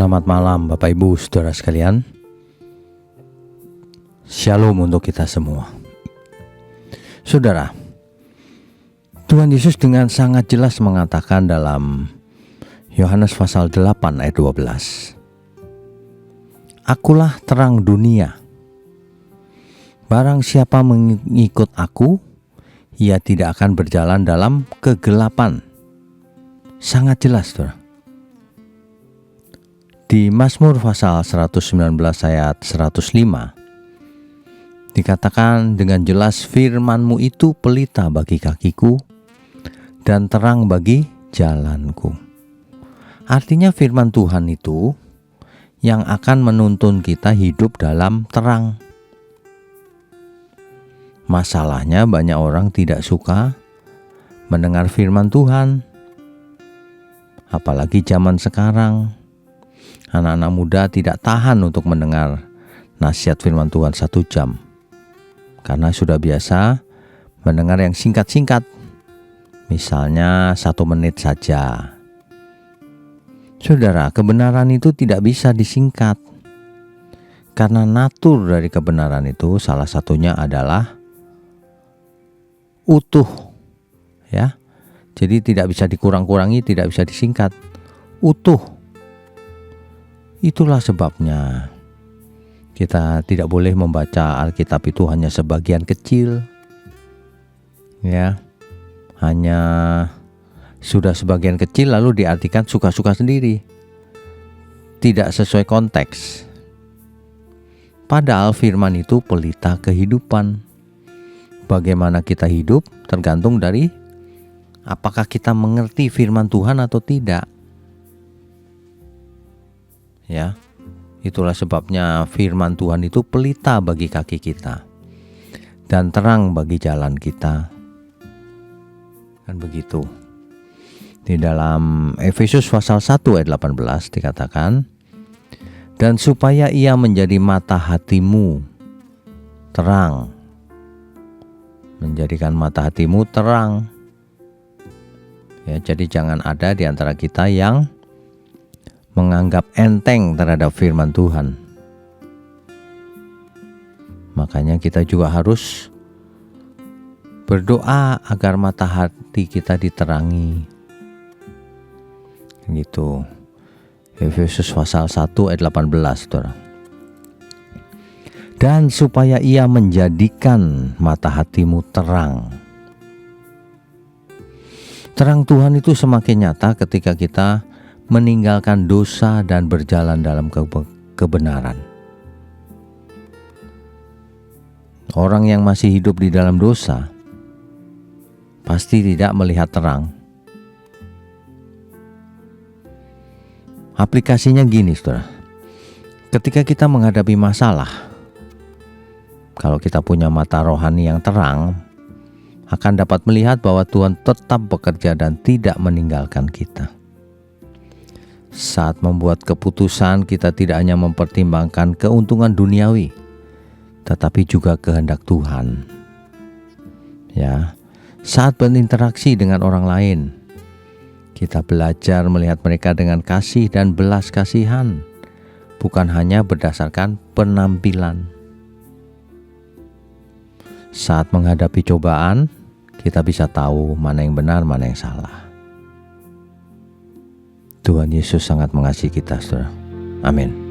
Selamat malam Bapak Ibu Saudara sekalian. Shalom untuk kita semua. Saudara, Tuhan Yesus dengan sangat jelas mengatakan dalam Yohanes pasal 8 ayat 12, Akulah terang dunia. Barang siapa mengikut aku, ia tidak akan berjalan dalam kegelapan. Sangat jelas, saudara. Di Mazmur pasal 119 ayat 105 dikatakan dengan jelas, firman-Mu itu pelita bagi kakiku dan terang bagi jalanku. Artinya firman Tuhan itu yang akan menuntun kita hidup dalam terang. Masalahnya banyak orang tidak suka mendengar firman Tuhan. Apalagi zaman sekarang, anak-anak muda tidak tahan untuk mendengar nasihat firman Tuhan 1 jam. Karena sudah biasa mendengar yang singkat-singkat. Misalnya 1 menit saja. Saudara, kebenaran itu tidak bisa disingkat. Karena natur dari kebenaran itu salah satunya adalah utuh. Ya. Jadi tidak bisa dikurang-kurangi, tidak bisa disingkat. Utuh. Itulah sebabnya kita tidak boleh membaca Alkitab itu hanya sebagian kecil, ya, hanya sudah sebagian kecil lalu diartikan suka-suka sendiri, tidak sesuai konteks. Padahal firman itu pelita kehidupan. Bagaimana kita hidup tergantung dari apakah kita mengerti firman Tuhan atau tidak. Ya, itulah sebabnya firman Tuhan itu pelita bagi kaki kita dan terang bagi jalan kita. Kan begitu. Di dalam Efesus pasal 1 ayat 18 dikatakan, dan supaya ia menjadi mata hatimu terang. Menjadikan mata hatimu terang. Ya, jadi jangan ada di antara kita yang menganggap enteng terhadap firman Tuhan. Makanya kita juga harus berdoa agar mata hati kita diterangi. Gitu. Efesus pasal 1 ayat 18, saudara. Dan supaya ia menjadikan mata hatimu terang. Terang Tuhan itu semakin nyata ketika kita meninggalkan dosa dan berjalan dalam kebenaran. Orang yang masih hidup di dalam dosa pasti tidak melihat terang. Aplikasinya gini, saudara. Ketika kita menghadapi masalah, kalau kita punya mata rohani yang terang, akan dapat melihat bahwa Tuhan tetap bekerja dan tidak meninggalkan kita. Saat membuat keputusan, kita tidak hanya mempertimbangkan keuntungan duniawi, tetapi juga kehendak Tuhan. Ya, saat berinteraksi dengan orang lain, kita belajar melihat mereka dengan kasih dan belas kasihan, bukan hanya berdasarkan penampilan. Saat menghadapi cobaan, kita bisa tahu mana yang benar, mana yang salah. Tuhan Yesus sangat mengasihi kita, saudara. Amin.